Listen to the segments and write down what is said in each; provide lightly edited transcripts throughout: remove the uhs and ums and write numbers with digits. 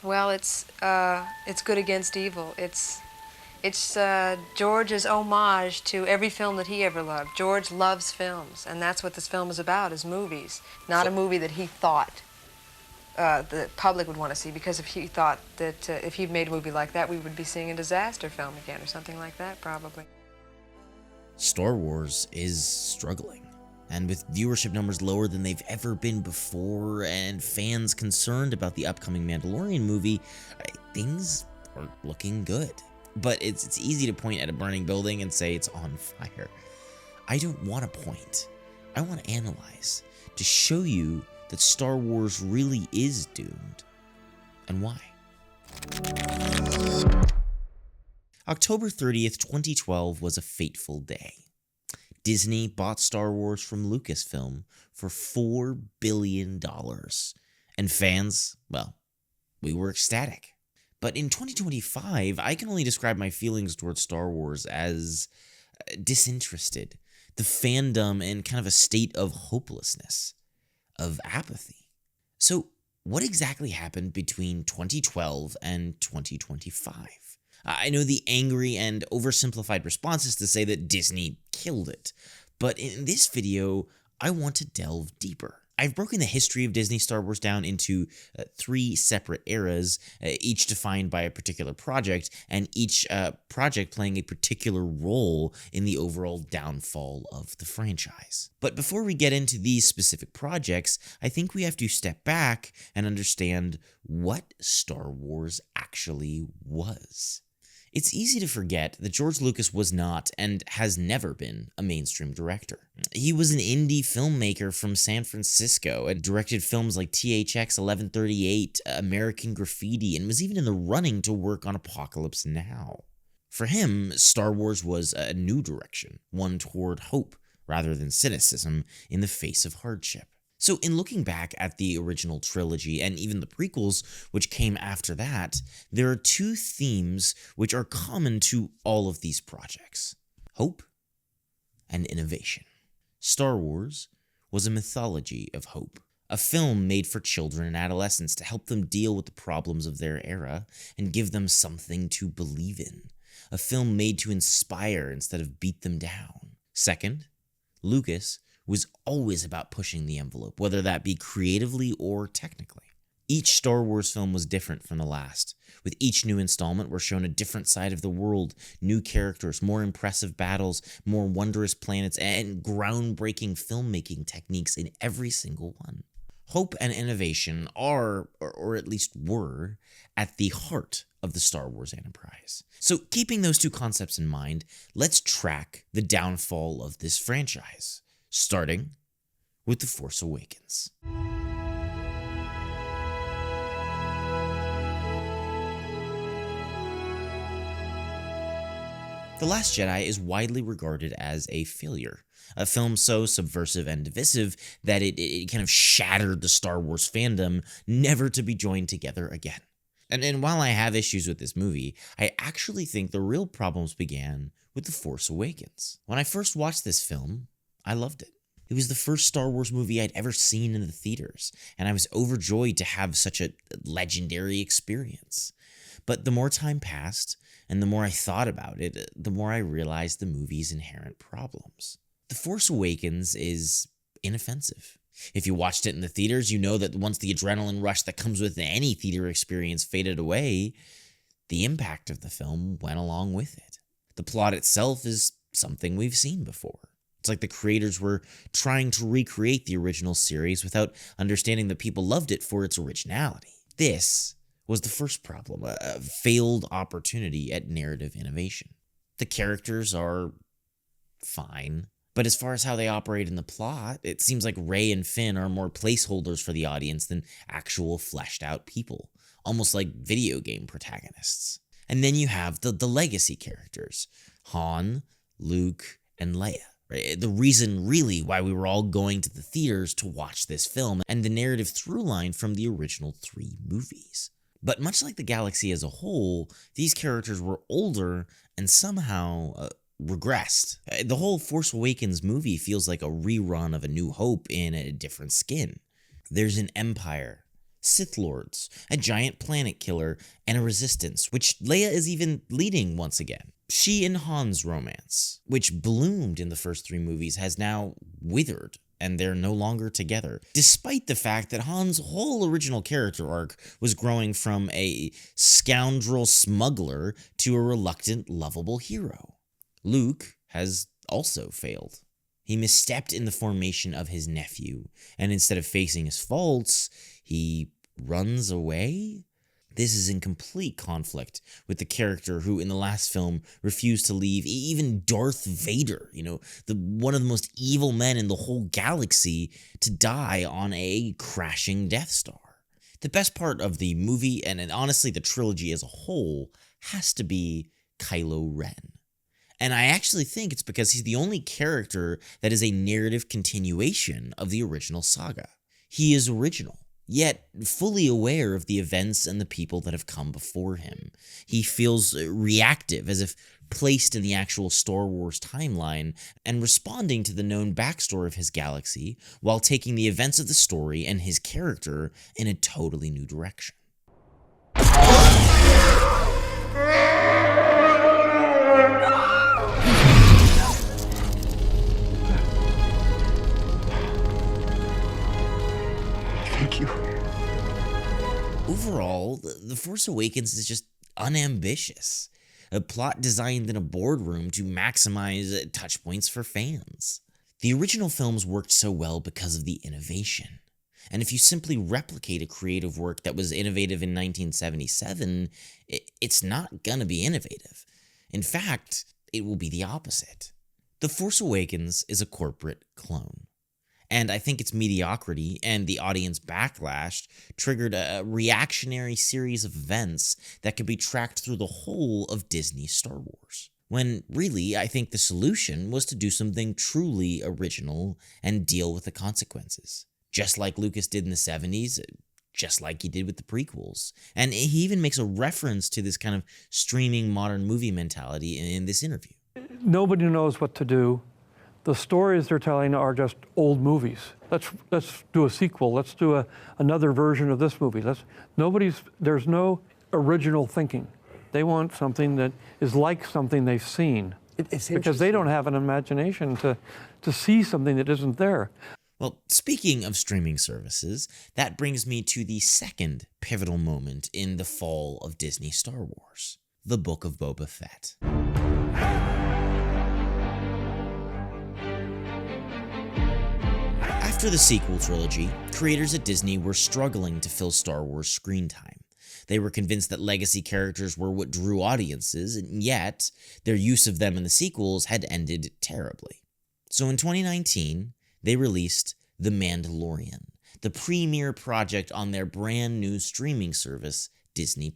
Well, it's good against evil. It's George's homage to every film that he ever loved. George loves films, and that's what this film is about, is movies. Not a movie that he thought the public would want to see, because if he thought that if he'd made a movie like that, we would be seeing a disaster film again or something like that, probably. Star Wars is struggling, and with viewership numbers lower than they've ever been before, and fans concerned about the upcoming Mandalorian movie, things are looking good. But it's easy to point at a burning building and say it's on fire. I don't want to point. I want to analyze, to show you that Star Wars really is doomed, and why. October 30th, 2012 was a fateful day. Disney bought Star Wars from Lucasfilm for $4 billion. And fans, well, we were ecstatic. But in 2025, I can only describe my feelings towards Star Wars as disinterested, the fandom, and kind of a state of hopelessness, of apathy. So what exactly happened between 2012 and 2025? I know the angry and oversimplified response is to say that Disney killed it, but in this video, I want to delve deeper. I've broken the history of Disney Star Wars down into 3 separate eras, each defined by a particular project, and each project playing a particular role in the overall downfall of the franchise. But before we get into these specific projects, I think we have to step back and understand what Star Wars actually was. It's easy to forget that George Lucas was not, and has never been, a mainstream director. He was an indie filmmaker from San Francisco and directed films like THX 1138, American Graffiti, and was even in the running to work on Apocalypse Now. For him, Star Wars was a new direction, one toward hope rather than cynicism in the face of hardship. So in looking back at the original trilogy and even the prequels, which came after that, there are 2 themes which are common to all of these projects: hope and innovation. Star Wars was a mythology of hope, a film made for children and adolescents to help them deal with the problems of their era and give them something to believe in, a film made to inspire instead of beat them down. Second, Lucas was always about pushing the envelope, whether that be creatively or technically. Each Star Wars film was different from the last. With each new installment, we're shown a different side of the world, new characters, more impressive battles, more wondrous planets, and groundbreaking filmmaking techniques in every single one. Hope and innovation are, or at least were, at the heart of the Star Wars enterprise. So keeping those 2 concepts in mind, let's track the downfall of this franchise, starting with The Force Awakens. The Last Jedi is widely regarded as a failure, a film so subversive and divisive that it kind of shattered the Star Wars fandom, never to be joined together again. And while I have issues with this movie, I actually think the real problems began with The Force Awakens. When I first watched this film, I loved it. It was the first Star Wars movie I'd ever seen in the theaters, and I was overjoyed to have such a legendary experience. But the more time passed, and the more I thought about it, the more I realized the movie's inherent problems. The Force Awakens is inoffensive. If you watched it in the theaters, you know that once the adrenaline rush that comes with any theater experience faded away, the impact of the film went along with it. The plot itself is something we've seen before. It's like the creators were trying to recreate the original series without understanding that people loved it for its originality. This was the first problem, a failed opportunity at narrative innovation. The characters are fine, but as far as how they operate in the plot, it seems like Rey and Finn are more placeholders for the audience than actual fleshed out people, almost like video game protagonists. And then you have the legacy characters, Han, Luke, and Leia. Right? The reason really why we were all going to the theaters to watch this film, and the narrative through line from the original 3 movies. But much like the galaxy as a whole, these characters were older and somehow regressed. The whole Force Awakens movie feels like a rerun of A New Hope in a different skin. There's an empire Sith Lords, a giant planet killer, and a resistance, which Leia is even leading once again. She and Han's romance, which bloomed in the first 3 movies, has now withered, and they're no longer together, despite the fact that Han's whole original character arc was growing from a scoundrel smuggler to a reluctant, lovable hero. Luke has also failed. He misstepped in the formation of his nephew, and instead of facing his faults, he runs away? This is in complete conflict with the character who, in the last film, refused to leave even Darth Vader, one of the most evil men in the whole galaxy, to die on a crashing Death Star. The best part of the movie, and honestly the trilogy as a whole, has to be Kylo Ren. And I actually think it's because he's the only character that is a narrative continuation of the original saga. He is original, yet fully aware of the events and the people that have come before him. He feels reactive, as if placed in the actual Star Wars timeline, and responding to the known backstory of his galaxy, while taking the events of the story and his character in a totally new direction. Thank you. Overall, The Force Awakens is just unambitious. A plot designed in a boardroom to maximize touchpoints for fans. The original films worked so well because of the innovation. And if you simply replicate a creative work that was innovative in 1977, it's not gonna be innovative. In fact, it will be the opposite. The Force Awakens is a corporate clone. And I think its mediocrity and the audience backlash triggered a reactionary series of events that could be tracked through the whole of Disney's Star Wars. When really, I think the solution was to do something truly original and deal with the consequences. Just like Lucas did in the 70s, just like he did with the prequels. And he even makes a reference to this kind of streaming modern movie mentality in this interview. Nobody knows what to do. The stories they're telling are just old movies. Let's do a sequel. Let's do another version of this movie. There's no original thinking. They want something that is like something they've seen. Because they don't have an imagination to see something that isn't there. Well, speaking of streaming services, that brings me to the second pivotal moment in the fall of Disney Star Wars, the Book of Boba Fett. After the sequel trilogy, creators at Disney were struggling to fill Star Wars screen time. They were convinced that legacy characters were what drew audiences, and yet their use of them in the sequels had ended terribly. So in 2019, they released The Mandalorian, the premier project on their brand new streaming service, Disney+.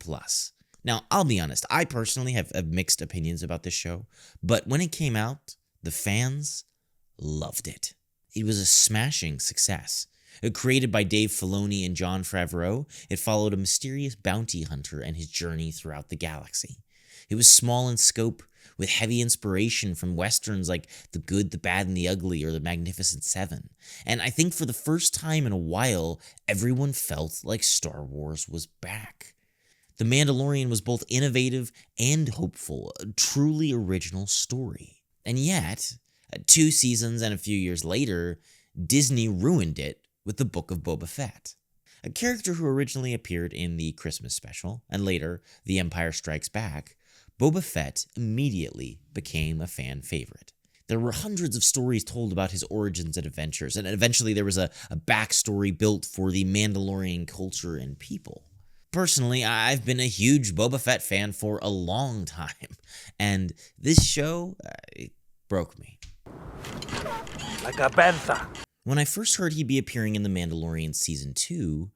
Now, I'll be honest, I personally have mixed opinions about this show, but when it came out, the fans loved it. It was a smashing success. Created by Dave Filoni and Jon Favreau, it followed a mysterious bounty hunter and his journey throughout the galaxy. It was small in scope, with heavy inspiration from westerns like The Good, the Bad, and the Ugly or The Magnificent Seven. And I think for the first time in a while, everyone felt like Star Wars was back. The Mandalorian was both innovative and hopeful, a truly original story. And yet, 2 seasons and a few years later, Disney ruined it with the Book of Boba Fett. A character who originally appeared in the Christmas special, and later The Empire Strikes Back, Boba Fett immediately became a fan favorite. There were hundreds of stories told about his origins and adventures, and eventually there was a backstory built for the Mandalorian culture and people. Personally, I've been a huge Boba Fett fan for a long time, and this show it broke me. Like a panther. When I first heard he'd be appearing in The Mandalorian Season 2,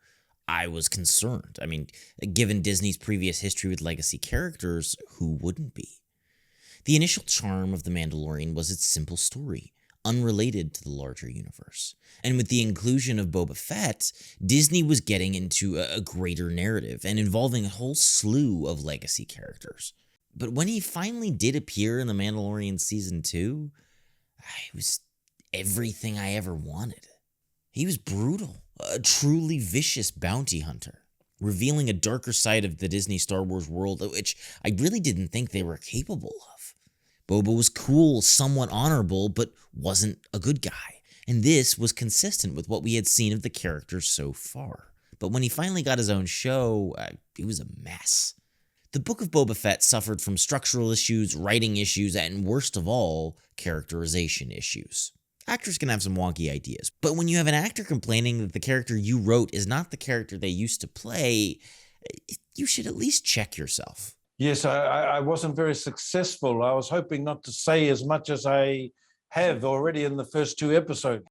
I was concerned. I mean, given Disney's previous history with legacy characters, who wouldn't be? The initial charm of The Mandalorian was its simple story, unrelated to the larger universe. And with the inclusion of Boba Fett, Disney was getting into a greater narrative and involving a whole slew of legacy characters. But when he finally did appear in The Mandalorian Season 2, it was everything I ever wanted. He was brutal. a truly vicious bounty hunter, revealing a darker side of the Disney Star Wars world, which I really didn't think they were capable of. Boba was cool, somewhat honorable, but wasn't a good guy, and this was consistent with what we had seen of the character so far. But when he finally got his own show, it was a mess. The Book of Boba Fett suffered from structural issues, writing issues, and worst of all, characterization issues. Actors can have some wonky ideas, but when you have an actor complaining that the character you wrote is not the character they used to play, you should at least check yourself. Yes, I wasn't very successful. I was hoping not to say as much as I have already in the first 2 episodes.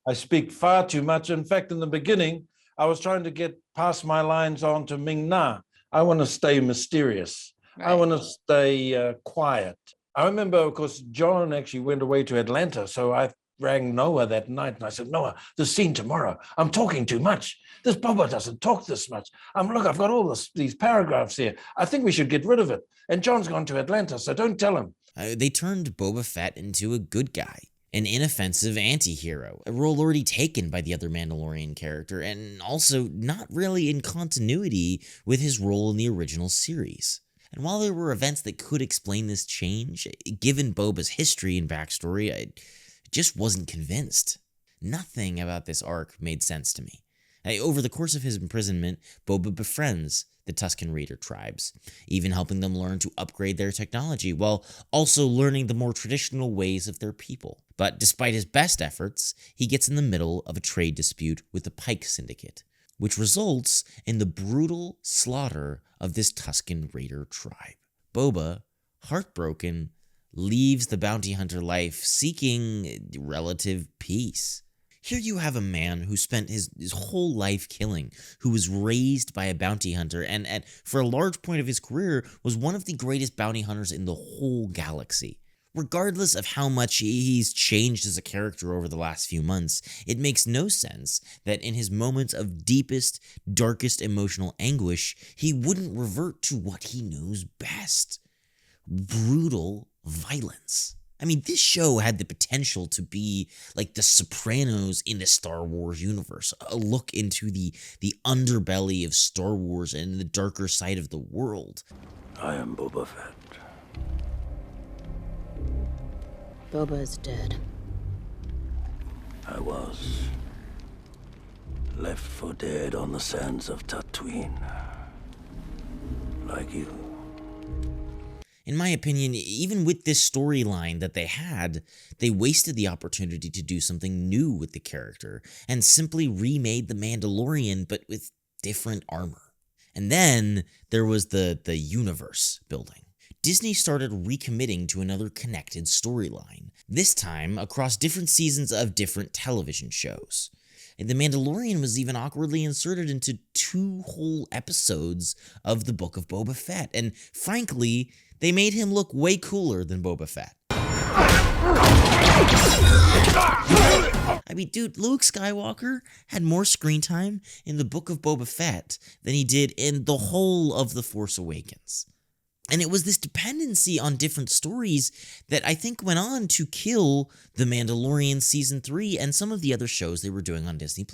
I speak far too much. In fact, in the beginning, I was trying to get past my lines on to Ming Na. I want to stay mysterious. Right. I want to stay quiet. I remember, of course, John actually went away to Atlanta, so I rang Noah that night and I said, Noah, the scene tomorrow, I'm talking too much. This Boba doesn't talk this much. Look, I've got all these paragraphs here. I think we should get rid of it. And John's gone to Atlanta, so don't tell him. They turned Boba Fett into a good guy, an inoffensive anti-hero, a role already taken by the other Mandalorian character, and also not really in continuity with his role in the original series. And while there were events that could explain this change, given Boba's history and backstory, I just wasn't convinced. Nothing about this arc made sense to me. Over the course of his imprisonment, Boba befriends the Tusken Raider tribes, even helping them learn to upgrade their technology, while also learning the more traditional ways of their people. But despite his best efforts, he gets in the middle of a trade dispute with the Pike Syndicate, which results in the brutal slaughter of this Tusken Raider tribe. Boba, heartbroken, leaves the bounty hunter life seeking relative peace. Here you have a man who spent his whole life killing, who was raised by a bounty hunter, and for a large point of his career was one of the greatest bounty hunters in the whole galaxy. Regardless of how much he's changed as a character over the last few months, it makes no sense that in his moments of deepest, darkest emotional anguish, he wouldn't revert to what he knows best: brutal violence. I mean, this show had the potential to be like The Sopranos in the Star Wars universe, a look into the underbelly of Star Wars and the darker side of the world. I am Boba Fett. Boba is dead. I was left for dead on the sands of Tatooine, like you. In my opinion, even with this storyline that they had, they wasted the opportunity to do something new with the character and simply remade The Mandalorian, but with different armor. And then there was the universe building. Disney started recommitting to another connected storyline, this time across different seasons of different television shows. And The Mandalorian was even awkwardly inserted into 2 whole episodes of the Book of Boba Fett, and frankly, they made him look way cooler than Boba Fett. I mean, dude, Luke Skywalker had more screen time in the Book of Boba Fett than he did in the whole of The Force Awakens. And it was this dependency on different stories that I think went on to kill The Mandalorian Season 3 and some of the other shows they were doing on Disney+.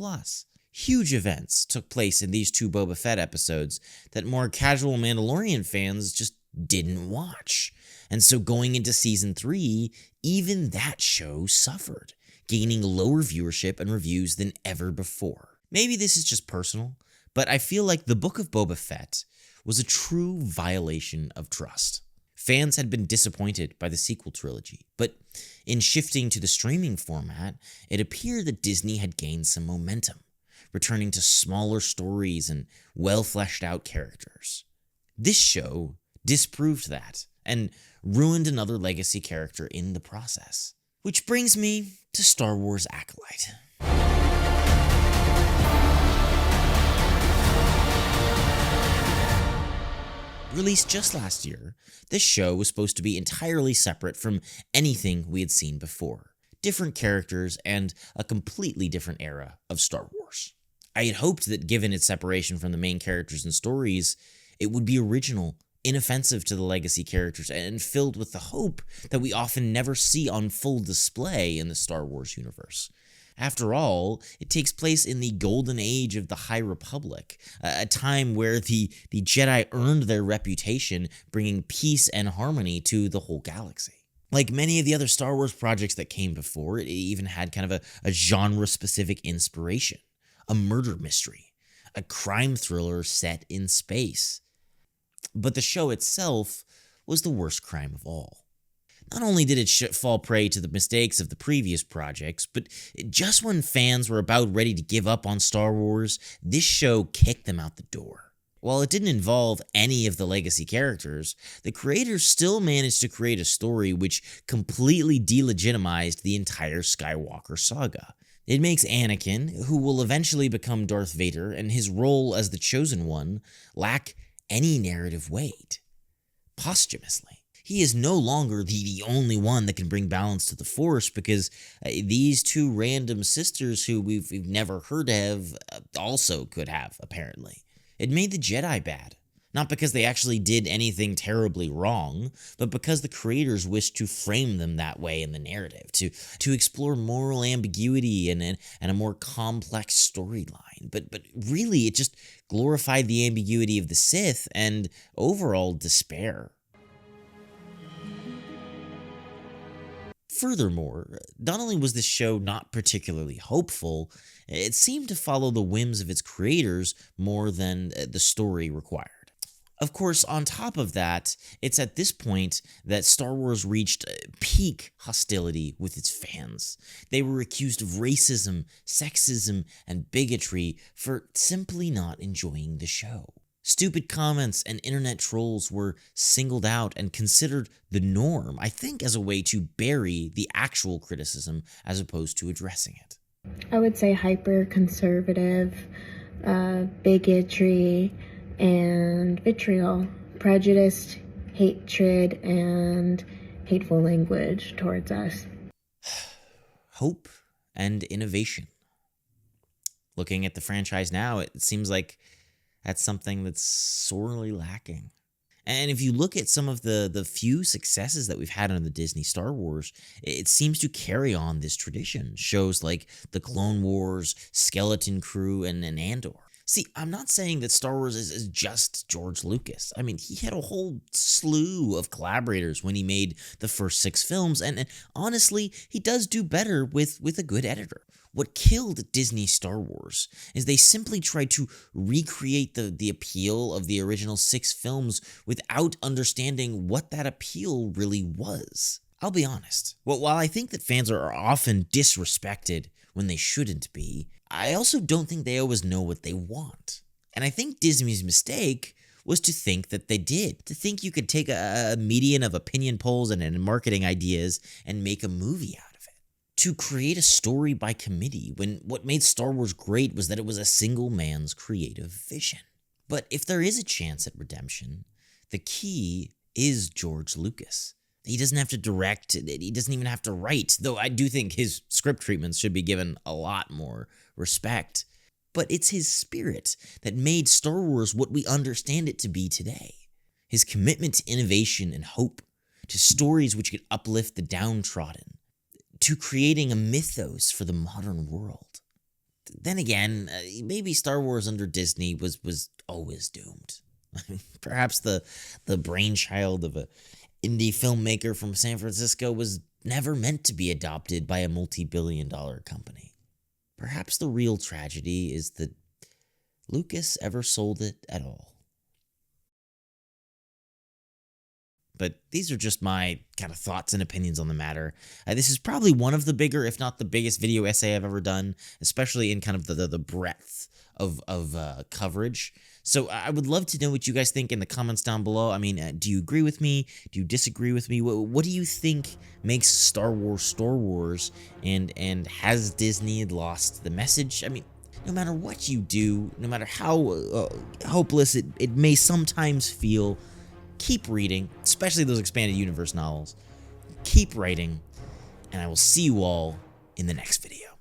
Huge events took place in these 2 Boba Fett episodes that more casual Mandalorian fans just didn't watch. And so going into Season 3, even that show suffered, gaining lower viewership and reviews than ever before. Maybe this is just personal, but I feel like the Book of Boba Fett was a true violation of trust. Fans had been disappointed by the sequel trilogy, but in shifting to the streaming format, it appeared that Disney had gained some momentum, returning to smaller stories and well-fleshed-out characters. This show disproved that and ruined another legacy character in the process. Which brings me to Star Wars Acolyte. Released just last year, this show was supposed to be entirely separate from anything we had seen before. Different characters and a completely different era of Star Wars. I had hoped that given its separation from the main characters and stories, it would be original, inoffensive to the legacy characters, and filled with the hope that we often never see on full display in the Star Wars universe. After all, it takes place in the golden age of the High Republic, a time where the Jedi earned their reputation, bringing peace and harmony to the whole galaxy. Like many of the other Star Wars projects that came before, it even had kind of a genre-specific inspiration, a murder mystery, a crime thriller set in space. But the show itself was the worst crime of all. Not only did it fall prey to the mistakes of the previous projects, but just when fans were about ready to give up on Star Wars, this show kicked them out the door. While it didn't involve any of the legacy characters, the creators still managed to create a story which completely delegitimized the entire Skywalker saga. It makes Anakin, who will eventually become Darth Vader, and his role as the Chosen One lack any narrative weight. Posthumously, he is no longer the only one that can bring balance to the Force, because these two random sisters who we've never heard of also could have, apparently. It made the Jedi bad, not because they actually did anything terribly wrong, but because the creators wished to frame them that way in the narrative, to explore moral ambiguity and a more complex storyline. But really, it just glorified the ambiguity of the Sith and overall despair. Furthermore, not only was this show not particularly hopeful, it seemed to follow the whims of its creators more than the story required. Of course, on top of that, it's at this point that Star Wars reached peak hostility with its fans. They were accused of racism, sexism, and bigotry for simply not enjoying the show. Stupid comments and internet trolls were singled out and considered the norm, I think, as a way to bury the actual criticism as opposed to addressing it. I would say hyper-conservative, bigotry, and vitriol, prejudiced, hatred, and hateful language towards us. Hope and innovation. Looking at the franchise now, it seems like that's something that's sorely lacking. And if you look at some of the few successes that we've had on the Disney Star Wars, it seems to carry on this tradition. Shows like The Clone Wars, Skeleton Crew, and Andor. See, I'm not saying that Star Wars is just George Lucas. I mean, he had a whole slew of collaborators when he made the first 6 films, and honestly, he does do better with a good editor. What killed Disney Star Wars is they simply tried to recreate the appeal of the original 6 films without understanding what that appeal really was. I'll be honest. Well, while I think that fans are often disrespected when they shouldn't be, I also don't think they always know what they want. And I think Disney's mistake was to think that they did. To think you could take a median of opinion polls and marketing ideas and make a movie out of it. To create a story by committee when what made Star Wars great was that it was a single man's creative vision. But if there is a chance at redemption, the key is George Lucas. He doesn't have to direct, he doesn't even have to write, though I do think his script treatments should be given a lot more respect. But it's his spirit that made Star Wars what we understand it to be today. His commitment to innovation and hope, to stories which could uplift the downtrodden, to creating a mythos for the modern world. Then again, maybe Star Wars under Disney was always doomed. Perhaps the brainchild of a indie filmmaker from San Francisco was never meant to be adopted by a multi-billion-dollar company. Perhaps the real tragedy is that Lucas ever sold it at all. But these are just my kind of thoughts and opinions on the matter. This is probably one of the bigger, if not the biggest video essay I've ever done, especially in kind of the breadth of coverage. So I would love to know what you guys think in the comments down below. I mean, do you agree with me? Do you disagree with me? What do you think makes Star Wars, and has Disney lost the message? I mean, no matter what you do, no matter how hopeless it may sometimes feel, keep reading, especially those expanded universe novels. Keep writing, and I will see you all in the next video.